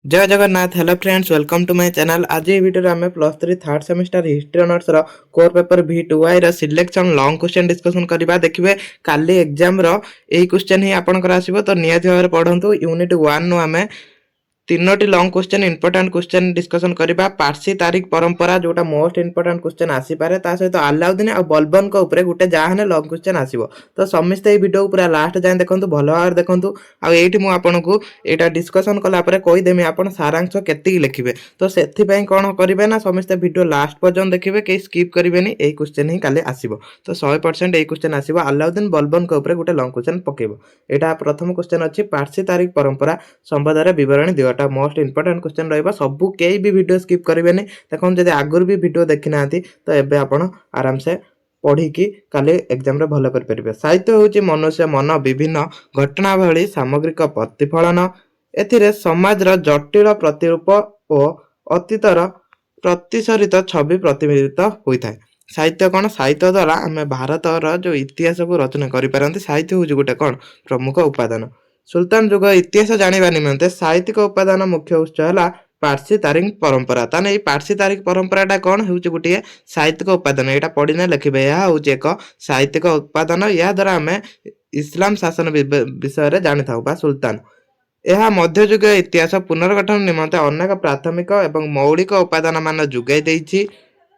जय Jagannath. Hello friends, welcome to my channel. आज ये वीडियो आम +3 थर्ड सेमिस्टर हिस्ट्री ऑनर्स रो कोर पेपर V2I रो सिलेक्शन लॉन्ग क्वेश्चन डिस्कशन करबा। देखिबे काली एग्जाम रो एही क्वेश्चन ही आपनकर आसीबो, तो नियत भाबरे पढंतु। यूनिट 1 नु आमे तीनोटी long question important question discussion करबा। पारसी तारीख परंपरा जोटा मोस्ट इंपोर्टेंट क्वेश्चन आसी पारे, ता सहित अलाउद्दीन आ बलबन को ऊपर गुटे जाहने लॉन्ग क्वेश्चन आसीबो। तो समस्त ए वीडियो पूरा लास्ट जाए देखंतु, भलो भाबरे देखंतु। आ एठी मु आपनकु एटा डिस्कशन कला परे कहि देमी आपन सारांश केति लिखिबे। तो सेथि पई कोन करिवे ना, समस्त वीडियो लास्ट पर्यंत देखिबे, के स्किप करिवेनी। ए क्वेश्चन ही काले आसीबो, तो 100% ए क्वेश्चन आसीबो। अलाउद्दीन बलबन को ऊपर गुटे लॉन्ग क्वेश्चन पकेबो। एटा प्रथम क्वेश्चन अछि, पारसी तारीख परंपरा संबंध विवरणी दियो। मोस्ट इंपोर्टेंट क्वेश्चन रहिबा, सबु केई भी वीडियो स्किप करिवेनी। देखन जदि आगुर भी वीडियो देखि नांती, तो एबे आपण आराम से पढ़ी कि काले एग्जाम रे भलो कर परिबे। साहित्य होची मनुष्य मन विभिन्न घटनावली सामग्रिक प्रतिफलन। एथिरे समाजर जटिल प्रतिरूप और अतीतर प्रतिसरित छवि प्रतिनिधित्व होइथाय। साहित्य कौन? साहित्य द्वारा आम भारतर जो इतिहास को रचना करि पारंती। साहित्य होची गोटे कौन प्रमुख उपादान। सुल्तान युग इतिहास जानिबा निमंते साहित्यिक उपादान मुख्य उत्स है पारसी तारीख परंपरा। ताने ये पारसी तारीख परंपराटा कौन होची गोटे साहित्यिक उपादान। एटा पढ़िने लिखिबे, यह होची एक साहित्यिक उपादान। या द्वारा आम इस्लाम शासन विषय रे जानि थाउ बा सुल्तान। यह मध्ययुग इतिहास पुनर्गठन निमंते अनेक प्राथमिक एवं मौलिक उपादान मान जुगाई देइछि।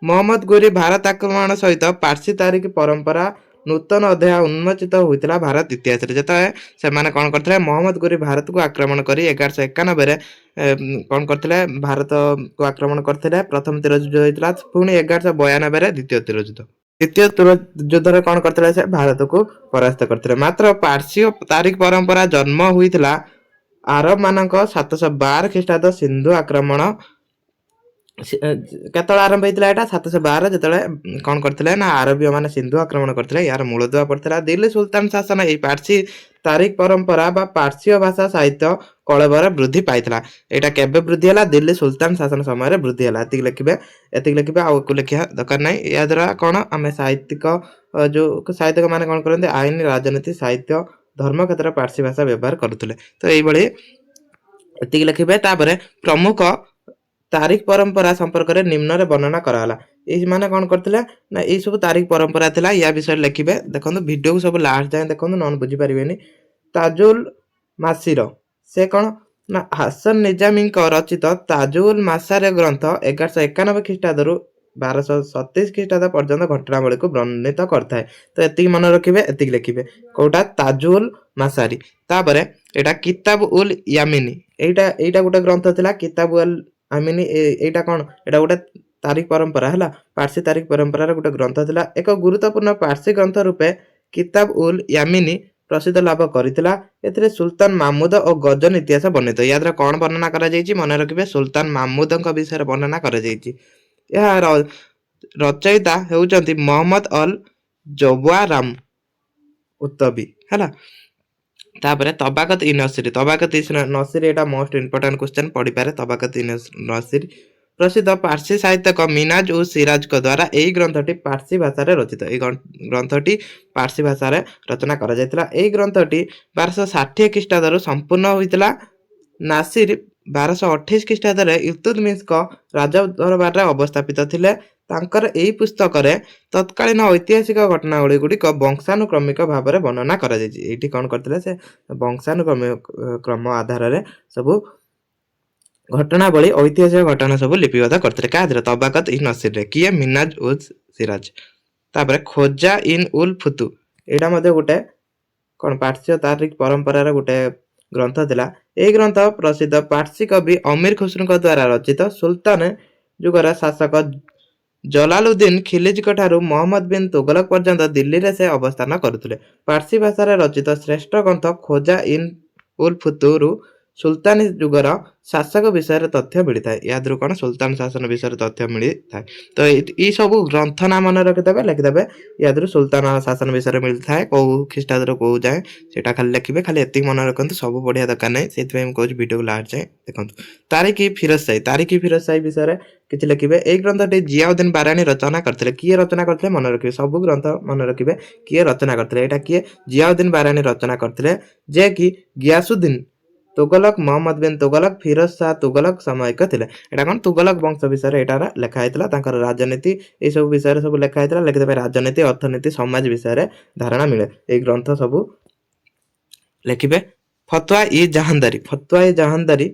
मोहम्मद गोरी भारत आक्रमण सहित पारसी तारीख परंपरा नूतन अध्याय उन्मोचित होता भारत इतिहास रे। जत से माने कौन करथिले, मोहम्मद गोरी भारत को आक्रमण करी 1191 रे कौन करथिले, भारत को आक्रमण करथिले। प्रथम तीर युद्ध होइतला, पुणी 1192 रे द्वितीय तीर युद्ध। द्वितीय तीर युद्ध रे कौन करथिले, से भारत को परास्त करथिले। मात्र पारसी तारीख परंपरा जन्म होइतला आरब मानक 712 ख्रीष्टाब्द सिंधु आक्रमण केतल आरंभ होता है 712 जिते कौन करते ना आरबीय मैंने सिंधु आक्रमण करते। यार मूलदुआ पड़ता दिल्ली सुल्तान शासन। यही पारसी तारीख परंपरा बा पारसीय भाषा साहित्य कलबर वृद्धि पाइला। यहाँ केबे वृद्धि है? दिल्ली सुल्तान शासन समय वृद्धि है। एति लिखिबे आउ को लिखा दरकार ना। या द्वारा कौन आम साहित्यिक जो साहित्यिक मैंने कौन करते, आईन राजनीति साहित्य धर्म क्षेत्र पारसी भाषा व्यवहार करुले। तो यही एति लिखिबे। तापर प्रमुख तारीख परंपरा संपर्क में निम्न रे वर्णना कराला। ये माने कौन करते ना, ये सब तारीख परंपरा थिला। या विषय लिखिबे। देखो वीडियो को सब लास्ट जाए देखो, नन बुझी पारिबेनी। ताजुल मासिर से कौन ना हासन निजामी रचित ताजुल मासारे ग्रंथ 1191 ख्रीष्टाब्द रु 1237 ख्रीष्टाब्द पर्यंत घटनावली को वर्णित करता है। तो एति मन रखिबे, एति लिखिबे कोटा ताजुल मासारी। तापरे एटा किताब उल यामिनी, एटा गोटे ग्रंथ थिला। किताब उल यामिनी एटा कौन, एटा गोटे तारीख परंपरा है। पारसी तारीख परंपरा गोटे ग्रंथ थिला। एक गुरुत्वपूर्ण पारसी ग्रंथ रूपे किताब उल यामिनी प्रसिद्ध लाभ करथिला। एथिरे सुल्तान महमूद और गजन इतिहास वर्णित। या द्वारा कौन वर्णना करा जायछि, मन रखिबे सुल्तान महमूद विषय वर्णना करा जायछि। यह रचयिता हेउचंती मोहम्मद अल जवाराम उत्तबी है। तापरे तबाकत इ नसीरी। तबाकत इ नसीरी एटा मोस्ट इंपोर्टेंट क्वेश्चन पढ़ी पारे। तबाकत इ नसीरी प्रसिद्ध पारसी साहित्यक मिनाज उस सिराज को द्वारा यही ग्रंथटी पारसी भाषा रे रचित। ग्रंथटी पारसी भाषा रे रचना करा जायतिला। एही ग्रंथटी 1260 ख्रीष्टाब्द रु संपूर्ण होइतिला। नासिर 1228 ख्रीष्टाब्द रे इल्तुतमिश को राजा दरबार रे अवस्थापित थिले। तांकर एही पुस्तक रे तत्कालीन ऐतिहासिक घटनावली गुड़िक वंशानुक्रमिक भाव में वर्णना करा जायछि। एठी कौन करथिले, से वंशानुक्रमिक क्रम आधार रे सब घटनावली ऐतिहासिक घटना सब लिपिबद्ध करथिले। कादरे तबाकत इ नसीर रे। किए? मिनाज उज सिराज। तापरे खोजा इन उल फुतु, एटा मध्ये गोटे कौन पारसी तारीख परंपरा रे गोटे ग्रंथ थिला। ए ग्रंथ प्रसिद्ध पारसी कवि अमीर खुसरो द्वारा रचित। सुल्तान जुगर शासक जलालुद्दीन खिलजी ठारू मोहम्मद बिन तुगलक पर्यंत दिल्ली रे से अवस्थान करुले। पारसी भाषा रे रचित श्रेष्ठ ग्रंथ खोजा इन उल फुतुरु सुल्तानी जुगर शासक विषय तथ्य मिलता है। या कौन सुल्तान शासन विषय तथ्य मिलता है। तो ये सब ग्रंथ ना मन रखिदेवे, लिखिदेवे। या सुल्तान शासन विषय मिलता है, कौ ख्रीष्टाब्द कौ जाए सेटा खाली लिखिबे। खाली एति मन रखते, सब बढ़िया दरकार नहीं। से कहूँ वीडियो लास्ट जाए देखो। तारिक फिरोज शाही, तारिक फिरोज शाही विषय किसी लिखिबे। ए ग्रंथटी जियाउद्दीन बारानी रचना करथिले। किए रचना करथिले मन रखिबे, सब ग्रंथ मन रखिबे किए रचना करथिले। एटा किए? जियाउद्दीन बारानी रचना करथिले, जे कि गियासुद्दीन तुगलक मोहम्मद बिन तुगलक फिरोज शाह तुगलक सामयिक थिले एटा कोन तुगलक वंश विषय रे एटारा लेखा हैतला तांकर राजनीति ए सब विषय रे सब लेखा हैतला लेखिते राजनीति अर्थनीति समाज विषय रे धारणा मिले ए ग्रंथ सब लेखिबे फतवा ई जहानदारी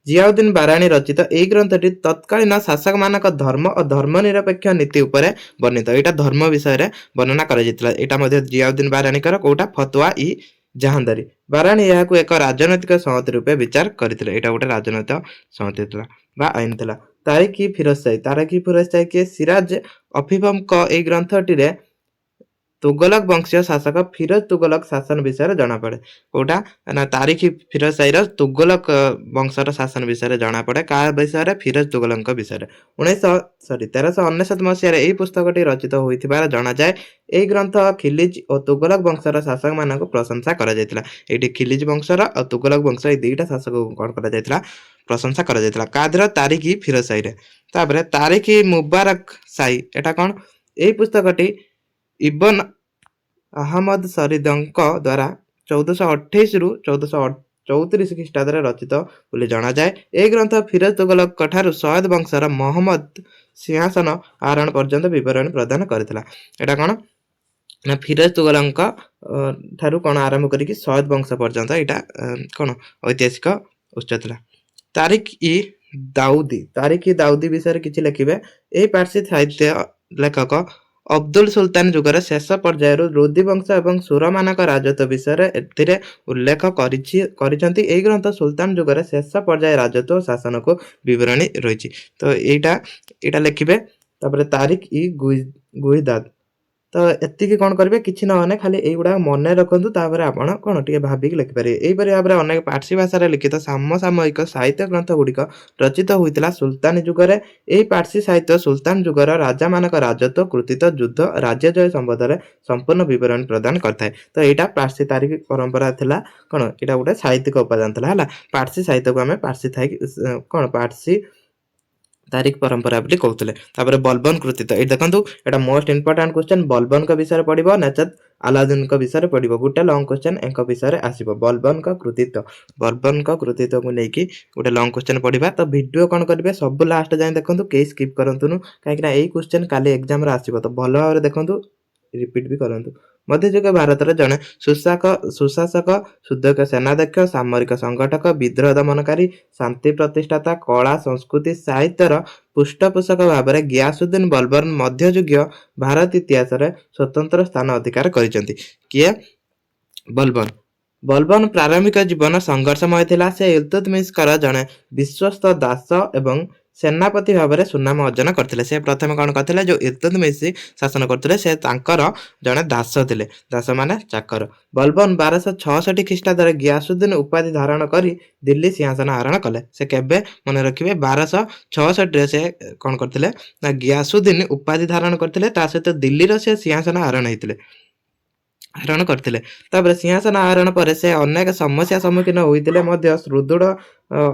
जियाउद्दीन बाराणी रचित एई ग्रंथटी तत्कालीन शासक मानक धर्म और धर्मनिरपेक्ष नीति उपरे वर्णित एटा धर्म विषय रे वर्णना करा जितला एटा मध्ये जियाउद्दीन बाराणी कर कोटा फतवा ई जहानदारी बाराणी याकू एक राजनैतिक संहति रूपे विचार करथिले एटा गोटे राजनैतिक संहति थिला बा आईन थिला तारिक ई फिरोज शाही के सिराज अफीफम को एई ग्रंथटी रे तुगलक वंशीय शासक फिरोज तुगलक शासन विषय जना पड़े कोटा ना तारिक फिरोज शाही तुगलक वंशर शासन विषय जना पड़े का विषय फिरोज तुगलक विषय 1399 मसीह यही पुस्तकटी रचित होइथिबार जना जाए एई ग्रंथ खिलिज और तुगलक वंशर शासक मानक प्रशंसा करा जायतिला एठी खिलिज वंशर और तुगलक वंश ए दुईटा शासक को कोन करा जायतिला प्रशंसा करा जायतिला कादर तारिक फिरोज शाही रे तापरे तारिक मुबारक शाही एटा कोन एई पुस्तकटी इब्न अहमद सरीदଙ୍କ द्वारा 1428 रु 1434 ख्रीष्टाब्द रचित बोली जना जाए ए ग्रंथ फिरोज तुगलक ठारू सयद वंशर मोहम्मद सिंहासन आरोहण पर्यंत विवरण प्रदान करथिला एटा कोन ना फिरोज तुगलक ठारू कोन आरंभ करिकि सयद वंश पर्यंत एटा कोन ऐतिहासिक उत्स थिला तारिक ई दाऊदी विषय किछि लिखिबे ए पारसी साहित्य लेखक अब्दुल सुल्तान जुगर शेष पर्याय रुद्धि वंश एवं सुरमानक राजत्व विषय एथिरे उल्लेख करिसेंती एई ग्रंथ सुल्तान जुगर शेष पर्याय राजत्व और शासन को विवरणी रही तो एटा लिखिबे तापरे तारिक ई गुइदाद तो एतिकी कौन करेंगे किसी ना खाली युवा मन रखु तापर आपण कौन टे भाविक लिखिपारे यहीपरि भाव में अनेक पारसी भाषा लिखित समसामयिक साहित्य ग्रंथ गुड़िक रचित होता सुल्तानी जुगरे यही पारसी साहित्य सुल्तान जुगर राजा मानक राजत्व कृतित्व युद्ध राज्य जय संबंध में संपूर्ण विवरण प्रदान करता तो यहाँ पारसी तारिख परंपरा थिला कौन यहाँ गोटे साहित्यिक उपादान था पारसी साहित्य को आम पारसी कौन पारसी तारिख परंपरा बोली कहते तापर बलबन कृतित्व ये देखो यहाँ मोस्ट इंपोर्टाट क्वेश्चन बलबन विषय पढ़ो नचेत अलाउद्दीन विषय पढ़ो गोटे लंग क्वेश्चन एक विषय आसो बलबन कृतित्व को लेकिन गोटे लंग क्वेश्चन पढ़ा तो वीडियो कौन करेंगे सब लास्ट जाए देखो कई स्किप करूँ कहीं यही क्वेश्चन काली एग्जाम आसो तो भल भाव देखो रिपीट भी करूँ मध्ययुग भारत जड़े सुशासक सुदक्ष सेनाध्यक्ष सामरिक संगठक विद्रोह दमनकारी शांति प्रतिष्ठाता कला संस्कृति साहित्यर पृष्ठपोषक भाव में गियासुद्दीन बलबन मध्ययुगीय भारत इतिहास रे स्वतंत्र स्थान अधिकार करिसेंती किए बलबन प्रारंभिक जीवन संघर्षमय थिला से इल्तुतमिश जड़े विश्वस्त दास एवं सेनापति भाव में सुनाम अर्जन करते से प्रथम कौन करते जो इल्तुतमिश शासन करते से जड़े दास थे दास माने चाकर बलबन 1266 ख्रीष्टाब्द गियासुद्दीन उपाधि धारण कर दिल्ली सिंहासन आरोहण कले से केबे मन रखिए 1266 से कौन करते ना गियासुद्दीन उपाधि धारण करते सहित दिल्ली से सिंहासन आरोहण करते सिंहासन आरोहण पर से अनेक समस्या सम्मुखीन होते सुदृढ़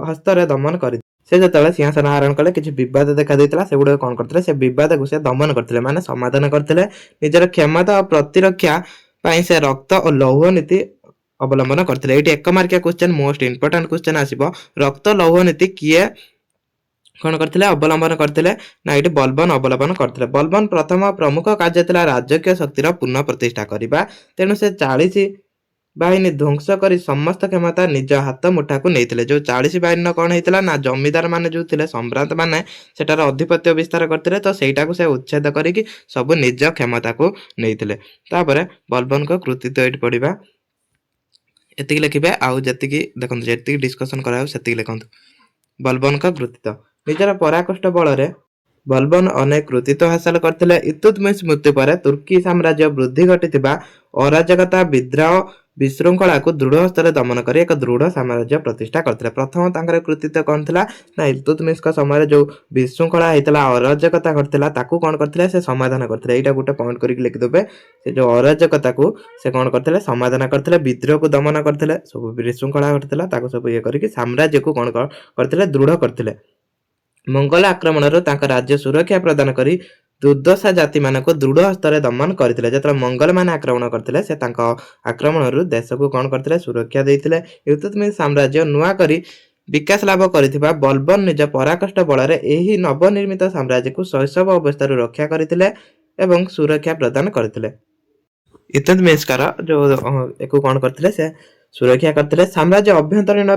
हस्तर दमन कर से जो सिंहासन आरोहण कले किसी विवाद देखा देता से गुड़ कौन करते से विवाद को से दमन करते माने समाधान करते निजर क्षमता और प्रतिरक्षा से रक्त और लौह नीति अवलंबन करते ये एक मार्किया क्वेश्चन मोस्ट इंपोर्टाट क्वेश्चन आसो रक्त लौह नीति किए कौन करते अवलंबन करते ना ये बलबन अवलंबन करते बलबन प्रथम प्रमुख कार्य था राजकीय शक्तिर पुनः प्रतिष्ठा करने तेणु से 40 बाहिनी ध्वंस कर समस्त क्षमता निज हाथ मुठा को नहीं जो 40 बाहिनी कौन होता ना जमीदार माने जो थे सम्राट माने सेटार अधिपत्य विस्तार करते तो सहीटा को से उच्छेद करी सब निज क्षमता को नहीं तापर बलबन को कृतित्व ये पढ़ा एति लिखे आउ जी देखो जी डिस्कसन कर लिखु बलबन का कृतित्व निजर पराकष्ट बल बलबन अनेक कृतित्व हासिल करते इल्तुतमिश मृत्यु पर तुर्की साम्राज्य वृद्धि घटी अराजकता विद्रोह विशृंखला को दृढ़ हस्तर दमन कर एक दृढ़ साम्राज्य प्रतिष्ठा करते प्रथम तांकर कृतित्व कौन थी ना इल्तुतमिश समय जो विशृंखला होता अराजकता घटता कौन करते से समाधान करते यहाँ गोटे पॉइंट करके लिखिदेवे से जो अराजकता को से कौन करते समाधान करते विद्रोह को दमन करते सब विशृंखला घटता सब ये करके साम्राज्य को कौन करते दृढ़ करते मंगल आक्रमण राज्य सुरक्षा प्रदान करी ଦୁର୍ଦ୍ଦଶା ଜାତିମାନଙ୍କୁ ଦୃଢ଼ ହସ୍ତରେ ଦମନ କରିଥିଲେ। ଯେତେବେଳେ ମଙ୍ଗଲମାନେ ଆକ୍ରମଣ କରିଥିଲେ ସେ ତାଙ୍କ ଆକ୍ରମଣରୁ ଦେଶକୁ କ'ଣ କରିଥିଲେ ସୁରକ୍ଷା ଦେଇଥିଲେ। ଇଲତୁତ୍ମିଶ ସାମ୍ରାଜ୍ୟ ନୂଆ କରି ବିକାଶ ଲାଭ କରିଥିବା ବଲବନ ନିଜ ପରାକଷ୍ଟ ବଳରେ ଏହି ନବନିର୍ମିତ ସାମ୍ରାଜ୍ୟକୁ ଶୈଶବ ଅବସ୍ଥାରୁ ରକ୍ଷା କରିଥିଲେ ଏବଂ ସୁରକ୍ଷା ପ୍ରଦାନ କରିଥିଲେ। ଇଲତୁତ୍ମିଶଙ୍କର ଏକୁ କ'ଣ କରିଥିଲେ ସେ ସୁରକ୍ଷା କରିଥିଲେ। ସାମ୍ରାଜ୍ୟ ଅଭ୍ୟନ୍ତରୀଣ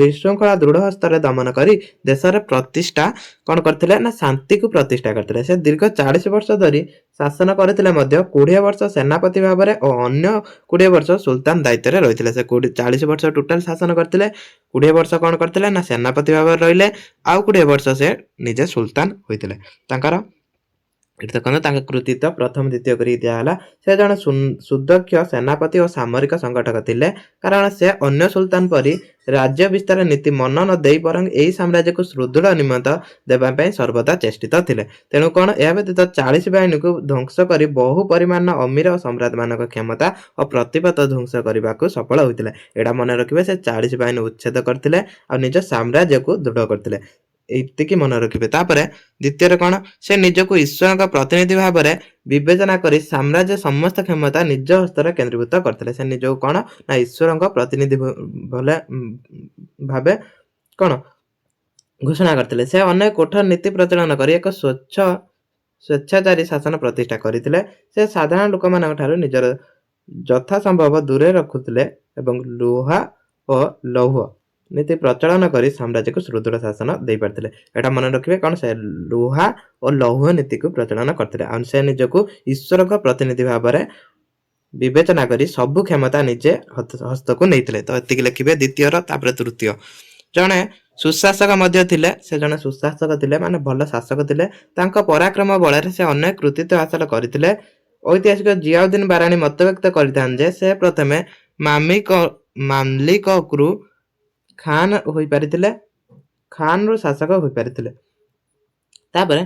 ବିଶୃଙ୍ଖଳା ଦୃଢ଼ ହସ୍ତରେ ଦମନ କରି ଦେଶର ପ୍ରତିଷ୍ଠା କ'ଣ କରିଥିଲେ ନା ଶାନ୍ତିକୁ ପ୍ରତିଷ୍ଠା କରିଥିଲେ। ସେ ଦୀର୍ଘ 40 ବର୍ଷ ଧରି ଶାସନ କରିଥିଲେ ମଧ୍ୟ 20 ବର୍ଷ ସେନାପତି ଭାବରେ ଓ ଅନ୍ୟ 20 ବର୍ଷ ସୁଲତାନ ଦାୟିତ୍ୱରେ ରହିଥିଲେ। ସେ 40 ବର୍ଷ ଟୋଟାଲ ଶାସନ କରିଥିଲେ, 20 ବର୍ଷ କ'ଣ କରିଥିଲେ ନା ସେନାପତି ଭାବରେ ରହିଲେ, ଆଉ 20 ବର୍ଷ ସେ ନିଜେ ସୁଲତାନ ହୋଇଥିଲେ। ତାଙ୍କର ଏଠି ଦେଖନ୍ତୁ ତାଙ୍କ କୃତିତ୍ୱ ପ୍ରଥମ ଦ୍ୱିତୀୟ କରି ଦିଆହେଲା। ସେ ଜଣେ ସୁଦକ୍ଷ ସେନାପତି ଓ ସାମରିକ ସଂଗଠକ ଥିଲେ, କାରଣ ସେ ଅନ୍ୟ ସୁଲତାନ ପରି ରାଜ୍ୟ ବିସ୍ତାର ନୀତି ମନ ନ ଦେଇ ବରଂ ଏହି ସାମ୍ରାଜ୍ୟକୁ ସୁଦୃଢ଼ ନିମନ୍ତ ଦେବା ପାଇଁ ସର୍ବଦା ଚେଷ୍ଟିତ ଥିଲେ। ତେଣୁ କ'ଣ ଏହା ବ୍ୟତୀତ 40 ବାହିନୀକୁ ଧ୍ୱଂସ କରି ବହୁ ପରିମାଣର ଅମୀର ଓ ସମ୍ରାଟମାନଙ୍କ କ୍ଷମତା ଓ ପ୍ରତିପଦ ଧ୍ୱଂସ କରିବାକୁ ସଫଳ ହୋଇଥିଲେ। ଏଇଟା ମନେ ରଖିବେ, ସେ 40 ବାହିନୀ ଉଚ୍ଛେଦ କରିଥିଲେ ଆଉ ନିଜ ସାମ୍ରାଜ୍ୟକୁ ଦୃଢ଼ କରିଥିଲେ। ଏତିକି ମନେ ରଖିବେ। ତାପରେ ଦ୍ୱିତୀୟରେ କ'ଣ ସେ ନିଜକୁ ଈଶ୍ୱରଙ୍କ ପ୍ରତିନିଧି ଭାବରେ ବିବେଚନା କରି ସାମ୍ରାଜ୍ୟ ସମସ୍ତ କ୍ଷମତା ନିଜ ହସ୍ତରେ କେନ୍ଦ୍ରୀଭୂତ କରିଥିଲେ। ସେ ନିଜକୁ କ'ଣ ନା ଈଶ୍ୱରଙ୍କ ପ୍ରତିନିଧି ଭାବେ କ'ଣ ଘୋଷଣା କରିଥିଲେ। ସେ ଅନେକ କଠୋର ନୀତି ପ୍ରଚଳନ କରି ଏକ ସ୍ୱେଚ୍ଛାଚାରୀ ଶାସନ ପ୍ରତିଷ୍ଠା କରିଥିଲେ। ସେ ସାଧାରଣ ଲୋକମାନଙ୍କ ଠାରୁ ନିଜର ଯଥାସମ୍ଭବ ଦୂରରେ ରଖୁଥିଲେ ଏବଂ ଲୁହା ଓ ଲୌହ ନୀତି ପ୍ରଚଳନ କରି ସାମ୍ରାଜ୍ୟକୁ ସୁଦୃଢ଼ ଶାସନ ଦେଇପାରିଥିଲେ। ଏଟା ମନେ ରଖିବେ, କ'ଣ ସେ ଲୁହା ଓ ଲୌହ ନୀତିକୁ ପ୍ରଚଳନ କରିଥିଲେ। ଆଉ ସେ ନିଜକୁ ଈଶ୍ୱରଙ୍କ ପ୍ରତିନିଧି ଭାବରେ ବିବେଚନା କରି ସବୁ କ୍ଷମତା ନିଜେ ହସ୍ତକୁ ନେଇଥିଲେ। ତ ଏତିକି ଲେଖିବେ ଦ୍ୱିତୀୟର। ତାପରେ ତୃତୀୟ, ଜଣେ ସୁଶାସକ ମଧ୍ୟ ଥିଲେ। ସେ ଜଣେ ସୁଶାସକ ଥିଲେ, ମାନେ ଭଲ ଶାସକ ଥିଲେ। ତାଙ୍କ ପରାକ୍ରମ ବଳରେ ସେ ଅନେକ କୃତିତ୍ୱ ହାସଲ କରିଥିଲେ। ଐତିହାସିକ ଜିୟାଉଦ୍ଦିନ ବାରାଣୀ ମତବ୍ୟକ୍ତ କରିଥାନ୍ତି ଯେ ସେ ପ୍ରଥମେ ମାମଲିକରୁ ଖାନ ହୋଇପାରିଥିଲେ, ଖାନରୁ ଶାସକ ହୋଇପାରିଥିଲେ। ତାପରେ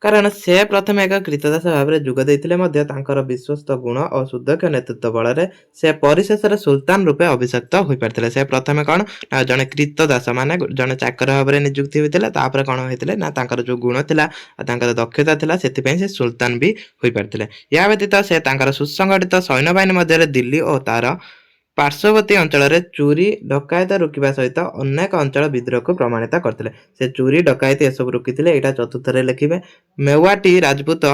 କାରଣ ସେ ପ୍ରଥମେ ଏକ କ୍ରୀତଦାସ ଭାବରେ ଯୋଗ ଦେଇଥିଲେ ମଧ୍ୟ ତାଙ୍କର ବିଶ୍ୱସ୍ତ ଗୁଣ ଓ ସୁଦକ୍ଷ ନେତୃତ୍ୱ ବଳରେ ସେ ପରିଶେଷରେ ସୁଲତାନ ରୂପେ ଅଭିଷିକ୍ତ ହୋଇପାରିଥିଲେ। ସେ ପ୍ରଥମେ କ'ଣ ନା ଜଣେ କ୍ରୀତଦାସ ମାନେ ଜଣେ ଚାକର ଭାବରେ ନିଯୁକ୍ତି ହୋଇଥିଲେ। ତାପରେ କ'ଣ ହୋଇଥିଲେ ନା ତାଙ୍କର ଯୋଉ ଗୁଣ ଥିଲା ଆଉ ତାଙ୍କର ଦକ୍ଷତା ଥିଲା, ସେଥିପାଇଁ ସେ ସୁଲତାନ ବି ହୋଇପାରିଥିଲେ। ଏହା ବ୍ୟତୀତ ସେ ତାଙ୍କର ସୁସଂଗଠିତ ସୈନ୍ୟବାହିନୀ ମଧ୍ୟରେ ଦିଲ୍ଲୀ ଓ ତାର ପାର୍ଶ୍ୱବର୍ତ୍ତୀ ଅଞ୍ଚଳରେ ଚୋରି ଡକାୟତ ରୋକିବା ସହିତ ଅନେକ ଅଞ୍ଚଳ ବିଦ୍ରୋହକୁ ପ୍ରମାଣିତ କରିଥିଲେ। ସେ ଚୋରି ଡକାୟତି ଏସବୁ ରୋକିଥିଲେ। ଏଇଟା ଚତୁର୍ଥରେ ଲେଖିବେ। ମେୱାଟି ରାଜପୁତ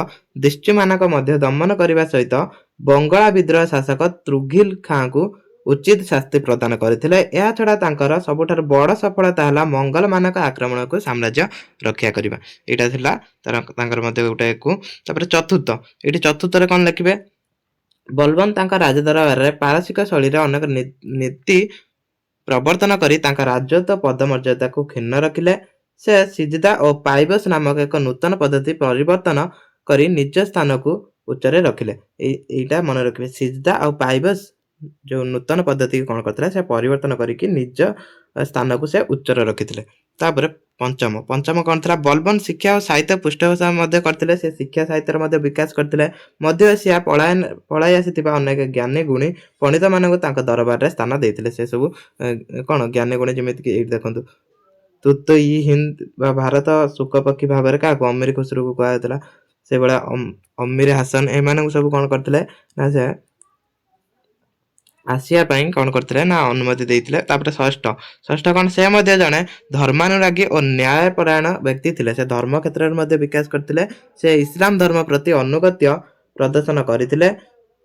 ଦିଷ୍ଟ୍ରିମାନଙ୍କ ମଧ୍ୟ ଦମନ କରିବା ସହିତ ବଙ୍ଗଳା ବିଦ୍ରୋହ ଶାସକ ତୃଘିଲ ଖାଁକୁ ଉଚିତ ଶାସ୍ତି ପ୍ରଦାନ କରିଥିଲେ। ଏହା ଛଡ଼ା ତାଙ୍କର ସବୁଠାରୁ ବଡ଼ ସଫଳତା ହେଲା ମଙ୍ଗଲମାନଙ୍କ ଆକ୍ରମଣକୁ ସାମ୍ରାଜ୍ୟ ରକ୍ଷା କରିବା। ଏଇଟା ଥିଲା ତାଙ୍କର ମଧ୍ୟ ଗୋଟାକୁ। ତାପରେ ଚତୁର୍ଥ, ଏଇଠି ଚତୁର୍ଥରେ କ'ଣ ଲେଖିବେ, ବଲବନ ତାଙ୍କ ରାଜଦରବାରରେ ପାରସିକ ଶୈଳୀରେ ଅନେକ ନୀତି ପ୍ରବର୍ତ୍ତନ କରି ତାଙ୍କ ରାଜତ୍ୱ ପଦମର୍ଯ୍ୟାଦାକୁ କ୍ଷୁଣ୍ଣ ରଖିଲେ। ସେ ସିଜଦା ଓ ପାଇବସ ନାମକ ଏକ ନୂତନ ପଦ୍ଧତି ପରିବର୍ତ୍ତନ କରି ନିଜ ସ୍ଥାନକୁ ଉଚ୍ଚରେ ରଖିଲେ। ଏଇଟା ମନେ ରଖିବେ, ସିଜଦା ଆଉ ପାଇବସ ଯୋଉ ନୂତନ ପଦ୍ଧତି କ'ଣ କରିଥିଲେ ସେ ପରିବର୍ତ୍ତନ କରିକି ନିଜ ସ୍ଥାନକୁ ସେ ଉଚ୍ଚରେ ରଖିଥିଲେ। ତାପରେ ପଞ୍ଚମ କ'ଣ ଥିଲା, ବଲବନ ଶିକ୍ଷା ଓ ସାହିତ୍ୟ ପୃଷ୍ଠପୋଷକ ମଧ୍ୟ କରିଥିଲେ। ସେ ଶିକ୍ଷା ସାହିତ୍ୟର ମଧ୍ୟ ବିକାଶ କରିଥିଲେ। ମଧ୍ୟ ଏସିଆ ପଳାଇ ଆସିଥିବା ଅନେକ ଜ୍ଞାନୀ ଗୁଣୀ ପଣ୍ଡିତମାନଙ୍କୁ ତାଙ୍କ ଦରବାରରେ ସ୍ଥାନ ଦେଇଥିଲେ। ସେ ସବୁ କ'ଣ ଜ୍ଞାନୀ ଗୁଣୀ, ଯେମିତିକି ଏଇଠି ଦେଖନ୍ତୁ ତୁତ-ଇ ହିନ୍ଦ ବା ଭାରତ ଶୁକପକ୍ଷୀ ଭାବରେ କାହାକୁ ଅମୀର ଖୁସରୁକୁ କୁହାଯାଉଥିଲା। ସେଭଳିଆ ଅମୀର ହାସନ ଏମାନଙ୍କୁ ସବୁ କ'ଣ କରିଥିଲେ ନା ସେ ଆସିବା ପାଇଁ କ'ଣ କରିଥିଲେ ନା ଅନୁମତି ଦେଇଥିଲେ। ତାପରେ ଷଷ୍ଠ କ'ଣ, ସେ ମଧ୍ୟ ଜଣେ ଧର୍ମାନୁରାଗୀ ଓ ନ୍ୟାୟପରାୟଣ ବ୍ୟକ୍ତି ଥିଲେ। ସେ ଧର୍ମ କ୍ଷେତ୍ରରେ ମଧ୍ୟ ବିକାଶ କରିଥିଲେ। ସେ ଇସଲାମ ଧର୍ମ ପ୍ରତି ଅନୁଗତ୍ୟ ପ୍ରଦର୍ଶନ କରିଥିଲେ,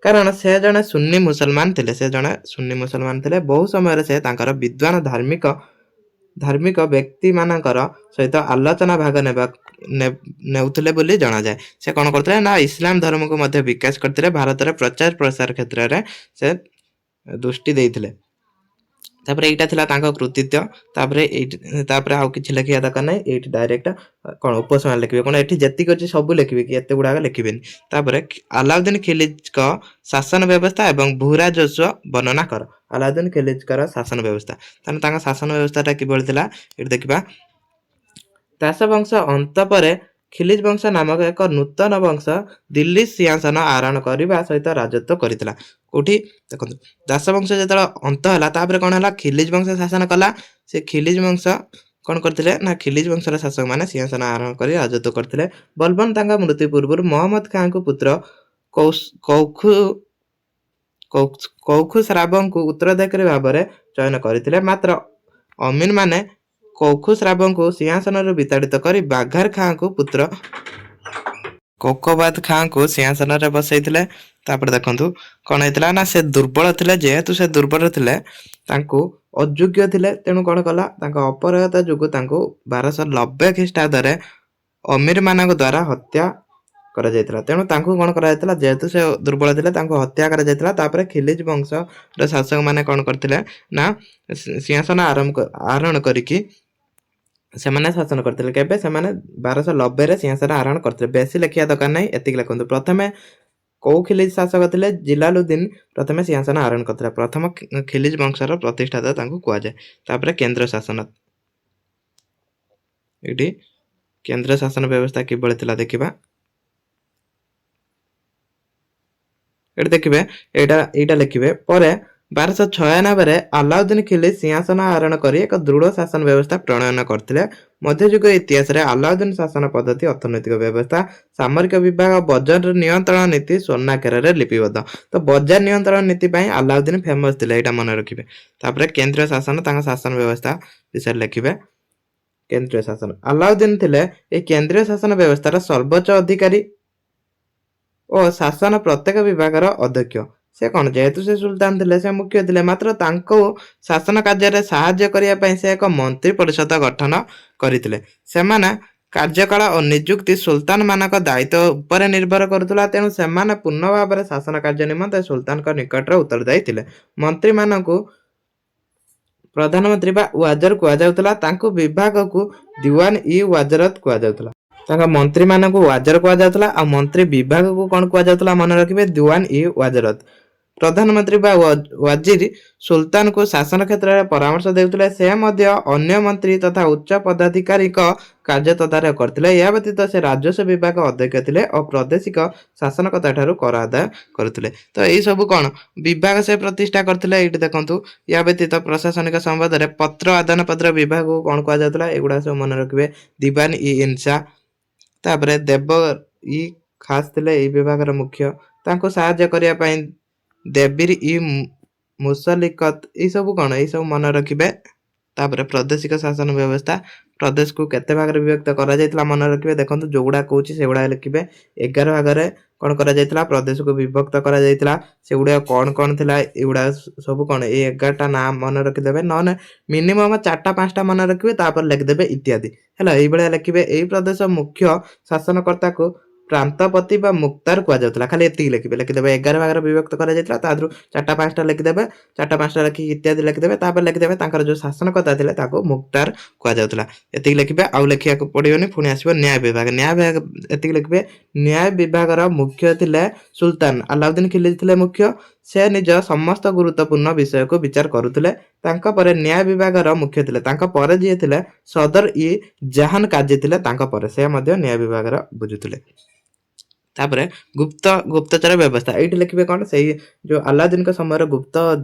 କାରଣ ସେ ଜଣେ ସୁନ୍ନି ମୁସଲମାନ ଥିଲେ। ବହୁ ସମୟରେ ସେ ତାଙ୍କର ବିଦ୍ୱାନ ଧାର୍ମିକ ବ୍ୟକ୍ତିମାନଙ୍କର ସହିତ ଆଲୋଚନା ଭାଗ ନେଉଥିଲେ ବୋଲି ଜଣାଯାଏ। ସେ କ'ଣ କରୁଥିଲେ ନା ଇସଲାମ ଧର୍ମକୁ ମଧ୍ୟ ବିକାଶ କରିଥିଲେ। ଭାରତରେ ପ୍ରଚାର ପ୍ରସାର କ୍ଷେତ୍ରରେ ସେ ଦୃଷ୍ଟି ଦେଇଥିଲେ। ତାପରେ ଏଇଟା ଥିଲା ତାଙ୍କ କୃତିତ୍ୱ। ତାପରେ ଆଉ କିଛି ଲେଖିବା ଦରକାର ନାହିଁ। ଏଇଠି ଡାଇରେକ୍ଟ କ'ଣ ଉପସଂହାର ଲେଖିବେ। କ'ଣ ଏଠି ଯେତିକି ଅଛି ସବୁ ଲେଖିବେ କି ଏତେ ଗୁଡ଼ାକ ଲେଖିବେନି। ତାପରେ ଆଲାଉଦ୍ଦିନ ଖିଲଜିଙ୍କ ଶାସନ ବ୍ୟବସ୍ଥା ଏବଂ ଭୂରାଜସ୍ୱ ବର୍ଣ୍ଣନା କର। ଆଲାଉଦ୍ଦିନ ଖିଲଜିଙ୍କର ଶାସନ ବ୍ୟବସ୍ଥା, ତାହେଲେ ତାଙ୍କ ଶାସନ ବ୍ୟବସ୍ଥାଟା କିଭଳି ଥିଲା ଏଠି ଦେଖିବା। ଦାସ ବଂଶ ଅନ୍ତ ପରେ ଖିଲଜି ବଂଶ ନାମକ ଏକ ନୂତନ ବଂଶ ଦିଲ୍ଲୀ ସିଂହାସନ ଆରୋହଣ କରିବା ସହିତ ରାଜତ୍ୱ କରିଥିଲା। କୋଉଠି ଦେଖନ୍ତୁ, ଦାସ ବଂଶ ଯେତେବେଳେ ଅନ୍ତ ହେଲା ତାପରେ କ'ଣ ହେଲା, ଖିଲଜି ବଂଶ ଶାସନ କଲା। ସେ ଖିଲଜି ବଂଶ କ'ଣ କରିଥିଲେ ନା ଖିଲିଜ ବଂଶର ଶାସକମାନେ ସିଂହାସନ ଆରୋହଣ କରି ରାଜତ୍ୱ କରିଥିଲେ। ବଲବନ ତାଙ୍କ ମୃତ୍ୟୁ ପୂର୍ବରୁ ମହମ୍ମଦ ଖାଁଙ୍କ ପୁତ୍ର କୌଖୁସରାବଙ୍କୁ ଉତ୍ତରାଧିକାରୀ ଭାବରେ ଚୟନ କରିଥିଲେ। ମାତ୍ର ଅମିନମାନେ କୌଖୁସରାବଙ୍କୁ ସିଂହାସନରୁ ବିତାଡ଼ିତ କରି ବାଘାର ଖାଁଙ୍କ ପୁତ୍ର କୌକବାଦ ଖାଁଙ୍କୁ ସିଂହାସନରେ ବସାଇଥିଲେ। ତାପରେ ଦେଖନ୍ତୁ କ'ଣ ହେଇଥିଲା ନା ସେ ଦୁର୍ବଳ ଥିଲେ, ଯେହେତୁ ସେ ଦୁର୍ବଳ ଥିଲେ ତାଙ୍କୁ ଅଯୋଗ୍ୟ ଥିଲେ, ତେଣୁ କ'ଣ କଲା ତାଙ୍କ ଅପରାୟତା ଯୋଗୁଁ ତାଙ୍କୁ 1290 ଖ୍ରୀଷ୍ଟାବ୍ଦରେ ଅମିରମାନଙ୍କ ଦ୍ୱାରା ହତ୍ୟା କରାଯାଇଥିଲା। ତେଣୁ ତାଙ୍କୁ କ'ଣ କରାଯାଇଥିଲା, ଯେହେତୁ ସେ ଦୁର୍ବଳ ଥିଲେ ତାଙ୍କୁ ହତ୍ୟା କରାଯାଇଥିଲା। ତାପରେ ଖିଲିଜ ବଂଶର ଶାସକମାନେ କ'ଣ କରିଥିଲେ ନା ସିଂହାସନ ଆରୋହଣ କରିକି ସେମାନେ ଶାସନ କରିଥିଲେ। କେବେ? ସେମାନେ 1290ରେ ସିଂହାସନ ଆରୋହଣ କରିଥିଲେ। ବେଶୀ ଲେଖିବା ଦରକାର ନାହିଁ, ଏତିକି ଲେଖନ୍ତୁ। ପ୍ରଥମେ କୋଉ ଖିଲିଜ ଶାସକ ଥିଲେ? ଜିଲାଲୁଦ୍ଦିନ ପ୍ରଥମେ ସିଂହାସନ ଆରୋହଣ କରିଥିଲେ। ପ୍ରଥମ ଖିଲିଜ ବଂଶର ପ୍ରତିଷ୍ଠାତା ତାଙ୍କୁ କୁହାଯାଏ। ତାପରେ କେନ୍ଦ୍ର ଶାସନ, ଏଠି କେନ୍ଦ୍ର ଶାସନ ବ୍ୟବସ୍ଥା କିଭଳି ଥିଲା ଦେଖିବା। ଏଠି ଦେଖିବେ ଏଇଟା ଲେଖିବେ। ପରେ 1296ରେ ଆଲାଉଦ୍ଦିନ ଖିଲିଜ ସିଂହାସନ ଆରୋହଣ କରି ଏକ ଦୃଢ଼ ଶାସନ ବ୍ୟବସ୍ଥା ପ୍ରଣୟନ କରିଥିଲେ। ମଧ୍ୟଯୁଗ ଇତିହାସରେ ଆଲାଉଦ୍ଦିନ ଶାସନ ପଦ୍ଧତି, ଅର୍ଥନୈତିକ ବ୍ୟବସ୍ଥା, ସାମରିକ ବିଭାଗ, ବଜାର ନିୟନ୍ତ୍ରଣ ନୀତି ସ୍ୱର୍ଣ୍ଣାକ୍ଷରରେ ଲିପିବଦ୍ଧ। ତ ବଜାର ନିୟନ୍ତ୍ରଣ ନୀତି ପାଇଁ ଆଲାଉଦ୍ଦିନ ଫେମସ ଥିଲେ, ଏଇଟା ମନେ ରଖିବେ। ତାପରେ କେନ୍ଦ୍ରୀୟ ଶାସନ, ତାଙ୍କ ଶାସନ ବ୍ୟବସ୍ଥା ବିଷୟରେ ଲେଖିବେ। କେନ୍ଦ୍ରୀୟ ଶାସନ, ଆଲାଉଦ୍ଦିନ ଥିଲେ ଏହି କେନ୍ଦ୍ରୀୟ ଶାସନ ବ୍ୟବସ୍ଥାର ସର୍ବୋଚ୍ଚ ଅଧିକାରୀ ଓ ଶାସନ ପ୍ରତ୍ୟେକ ବିଭାଗର ଅଧ୍ୟକ୍ଷ। ସେ କ'ଣ, ଯେହେତୁ ସେ ସୁଲତାନ ଥିଲେ, ସେ ମୁଖ୍ୟ ଥିଲେ, ମାତ୍ର ତାଙ୍କୁ ଶାସନ କାର୍ଯ୍ୟରେ ସାହାଯ୍ୟ କରିବା ପାଇଁ ସେ ଏକ ମନ୍ତ୍ରୀ ପରିଷଦ ଗଠନ କରିଥିଲେ। ସେମାନେ କାର୍ଯ୍ୟକାଳ ଓ ନିଯୁକ୍ତି ସୁଲତାନମାନଙ୍କ ଦାୟିତ୍ୱ ଉପରେ ନିର୍ଭର କରୁଥିଲା। ତେଣୁ ସେମାନେ ପୂର୍ଣ୍ଣ ଭାବରେ ଶାସନ କାର୍ଯ୍ୟ ନିମନ୍ତେ ସୁଲତାନଙ୍କ ନିକଟରେ ଉତ୍ତରଦାୟୀ ଥିଲେ। ମନ୍ତ୍ରୀମାନଙ୍କୁ ପ୍ରଧାନମନ୍ତ୍ରୀ ବା ୱାଜର କୁହାଯାଉଥିଲା। ତାଙ୍କୁ ବିଭାଗକୁ ଦିୱାନ ଇ ୱାଜରତ କୁହାଯାଉଥିଲା। ତାଙ୍କ ମନ୍ତ୍ରୀମାନଙ୍କୁ ୱାଜର କୁହାଯାଉଥିଲା ଆଉ ମନ୍ତ୍ରୀ ବିଭାଗକୁ କ'ଣ କୁହାଯାଉଥିଲା ମନେ ରଖିବେ? ଦିୱାନ ଇ ୱାଜରତ। ପ୍ରଧାନମନ୍ତ୍ରୀ ବା ୱାଜିର ସୁଲତାନଙ୍କୁ ଶାସନ କ୍ଷେତ୍ରରେ ପରାମର୍ଶ ଦେଉଥିଲେ। ସେ ମଧ୍ୟ ଅନ୍ୟ ମନ୍ତ୍ରୀ ତଥା ଉଚ୍ଚ ପଦାଧିକାରୀଙ୍କ କାର୍ଯ୍ୟ ତଦାରଖ କରିଥିଲେ। ଏହା ବ୍ୟତୀତ ସେ ରାଜସ୍ୱ ବିଭାଗ ଅଧ୍ୟକ୍ଷ ଥିଲେ ଓ ପ୍ରାଦେଶିକ ଶାସନକର୍ତ୍ତାଠାରୁ କର ଆଦାୟ କରୁଥିଲେ। ତ ଏଇ ସବୁ କ'ଣ ବିଭାଗ ସେ ପ୍ରତିଷ୍ଠା କରିଥିଲେ। ଏଇଠି ଦେଖନ୍ତୁ, ଏହା ବ୍ୟତୀତ ପ୍ରଶାସନିକ ସମ୍ବନ୍ଧରେ ପତ୍ର ଆଦାନ ପତ୍ର ବିଭାଗକୁ କ'ଣ କୁହାଯାଉଥିଲା, ଏଗୁଡ଼ା ସବୁ ମନେ ରଖିବେ। ଦିୱାନ ଇ ଇନସା। ତାପରେ ଦେବ ଇ ଖାସ ଥିଲେ ଏହି ବିଭାଗର ମୁଖ୍ୟ। ତାଙ୍କୁ ସାହାଯ୍ୟ କରିବା ପାଇଁ ଦେବୀର ଇ ମୁସଲିକତ। ଏଇସବୁ କ'ଣ, ଏଇସବୁ ମନେ ରଖିବେ। ତାପରେ ପ୍ରାଦେଶିକ ଶାସନ ବ୍ୟବସ୍ଥା, ପ୍ରଦେଶକୁ କେତେ ଭାଗରେ ବିଭକ୍ତ କରାଯାଇଥିଲା ମନେ ରଖିବେ। ଦେଖନ୍ତୁ ଯୋଉଗୁଡ଼ା କହୁଛି ସେଗୁଡ଼ା ଲେଖିବେ। 11 ଭାଗରେ କ'ଣ କରାଯାଇଥିଲା? ପ୍ରଦେଶକୁ ବିଭକ୍ତ କରାଯାଇଥିଲା। ସେଗୁଡ଼ା କ'ଣ ଥିଲା? ଏଗୁଡ଼ା ସବୁ କ'ଣ, ଏଇ 11ଟା ନାଁ ମନେ ରଖିଦେବେ। ନହେଲେ ମିନିମମ୍ 4ଟା 5ଟା ମନେ ରଖିବେ, ତାପରେ ଲେଖିଦେବେ ଇତ୍ୟାଦି ହେଲା। ଏଇଭଳିଆ ଲେଖିବେ। ଏଇ ପ୍ରଦେଶ ମୁଖ୍ୟ ଶାସନକର୍ତ୍ତାକୁ ପ୍ରାନ୍ତପତି ବା ମୁକ୍ତାର କୁହାଯାଉଥିଲା। ଖାଲି ଏତିକି ଲେଖିବେ। ଲେଖିଦେବେ 11 ଭାଗରେ ବିଭକ୍ତ କରାଯାଇଥିଲା, ତା ଦେହରୁ 4ଟା 5ଟା ଲେଖିଦେବେ। 4ଟା 5ଟା ଲେଖିକି ଇତ୍ୟାଦି ଲେଖିଦେବେ। ତାପରେ ଲେଖିଦେବେ ତାଙ୍କର ଯୋଉ ଶାସନକର୍ତ୍ତା ଥିଲେ ତାକୁ ମୁକ୍ତାର କୁହାଯାଉଥିଲା। ଏତିକି ଲେଖିବେ। ଆଉ ଲେଖିବାକୁ ପଡ଼ିବନି। ପୁଣି ଆସିବ ନ୍ୟାୟ ବିଭାଗ। ନ୍ୟାୟ ବିଭାଗ ଏତିକି ଲେଖିବେ। ନ୍ୟାୟ ବିଭାଗର ମୁଖ୍ୟ ଥିଲେ ସୁଲତାନ। ଆଲାଉଦ୍ଦିନ ଖିଲିଜ ଥିଲେ ମୁଖ୍ୟ। ସେ ନିଜ ସମସ୍ତ ଗୁରୁତ୍ୱପୂର୍ଣ୍ଣ ବିଷୟକୁ ବିଚାର କରୁଥିଲେ। ତାଙ୍କ ପରେ ନ୍ୟାୟ ବିଭାଗର ମୁଖ୍ୟ ଥିଲେ। ତାଙ୍କ ପରେ ଯିଏ ଥିଲେ ସଦର ଇ ଜାହାନ କାଜୀ ଥିଲେ। ତାଙ୍କ ପରେ ସେ ମଧ୍ୟ ନ୍ୟାୟ ବିଭାଗର ବୁଝୁଥିଲେ। ତାପରେ ଗୁପ୍ତଚର ବ୍ୟବସ୍ଥା, ଏଇଠି ଲେଖିବେ କ'ଣ, ସେଇ ଯୋଉ ଆଲାଉଦ୍ଦିନଙ୍କ ସମୟରେ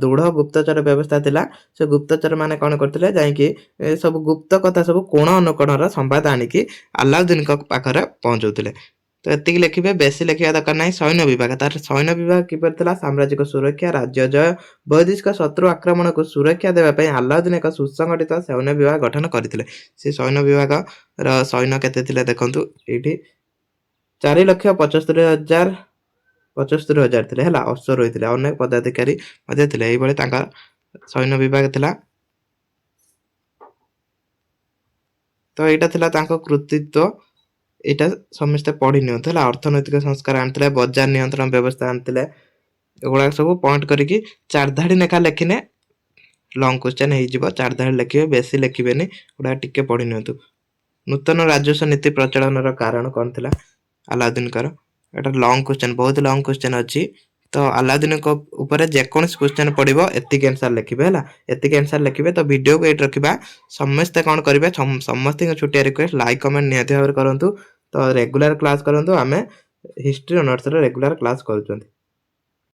ଦୃଢ଼ ଗୁପ୍ତଚର ବ୍ୟବସ୍ଥା ଥିଲା। ସେ ଗୁପ୍ତଚର ମାନେ କ'ଣ କରିଥିଲେ, ଯାଇକି ସବୁ ଗୁପ୍ତ କଥା ସବୁ କୋଣ ଅନୁକୋଣର ସମ୍ବାଦ ଆଣିକି ଆଲାଉଦ୍ଦିନଙ୍କ ପାଖରେ ପହଞ୍ଚାଉଥିଲେ। ତ ଏତିକି ଲେଖିବେ, ବେଶୀ ଲେଖିବା ଦରକାର ନାହିଁ। ସୈନ୍ୟ ବିଭାଗ, ତାର ସୈନ୍ୟ ବିଭାଗ କିପରି ଥିଲା? ସାମ୍ରାଜିକ ସୁରକ୍ଷା, ରାଜ୍ୟ ଜୟ, ବୈଦେଶିକ ଶତ୍ରୁ ଆକ୍ରମଣକୁ ସୁରକ୍ଷା ଦେବା ପାଇଁ ଆଲାଉଦ୍ଦିନ ଏକ ସୁସଂଗଠିତ ସୈନ୍ୟ ବିଭାଗ ଗଠନ କରିଥିଲେ। ସେ ସୈନ୍ୟ ବିଭାଗର ସୈନ୍ୟ କେତେ ଥିଲେ ଦେଖନ୍ତୁ, ଏଇଠି 4,75,000 ଥିଲେ ହେଲା। ଅଶ୍ୱ ରହିଥିଲେ, ଅନେକ ପଦାଧିକାରୀ ମଧ୍ୟ ଥିଲେ। ଏଇଭଳି ତାଙ୍କର ସୈନ୍ୟ ବିଭାଗ ଥିଲା। ତ ଏଇଟା ଥିଲା ତାଙ୍କ କୃତିତ୍ୱ। ଏଇଟା ସମସ୍ତେ ପଢି ନିଅନ୍ତୁ ହେଲା। ଅର୍ଥନୈତିକ ସଂସ୍କାର ଆଣିଥିଲେ, ବଜାର ନିୟନ୍ତ୍ରଣ ବ୍ୟବସ୍ଥା ଆଣିଥିଲେ। ଏଗୁଡ଼ାକ ସବୁ ପଏଣ୍ଟ କରିକି 4 ଧାଡ଼ି ଲେଖା ଲେଖିନେ ଲଙ୍ଗ କ୍ୱେଶ୍ଚନ ହେଇଯିବ। 4 ଧାଡ଼ି ଲେଖିବେ, ବେଶୀ ଲେଖିବେନି। ଏଗୁଡ଼ା ଟିକେ ପଢି ନିଅନ୍ତୁ। ନୂତନ ରାଜସ୍ୱ ନୀତି ପ୍ରଚଳନର କାରଣ କ'ଣ ଥିଲା ଆଲାଉଦ୍ଦିନଙ୍କର? ଏଟା ଲଙ୍ଗ କ୍ୱେଶ୍ଚନ, ବହୁତ ଲଙ୍ଗ କ୍ୱେଶ୍ଚନ ଅଛି। ତ ଆଲାଉଦ୍ଦିନଙ୍କ ଉପରେ ଯେକୌଣସି କ୍ୱେଶ୍ଚନ ପଡ଼ିବ ଏତିକି ଆନ୍ସର ଲେଖିବେ ହେଲା। ଏତିକି ଆନ୍ସର ଲେଖିବେ। ତ ଭିଡ଼ିଓକୁ ଏଇଠି ରଖିବା। ସମସ୍ତେ କ'ଣ କରିବେ, ସମସ୍ତଙ୍କ ଛୋଟିଆ ରିକ୍ୱେଷ୍ଟ, ଲାଇକ୍ କମେଣ୍ଟ ନିହାତି ଭାବରେ କରନ୍ତୁ। ତ ରେଗୁଲାର କ୍ଲାସ୍ କରନ୍ତୁ। ଆମେ ହିଷ୍ଟ୍ରି ଅନର୍ସର ରେଗୁଲାର କ୍ଲାସ୍ କରୁଛନ୍ତି।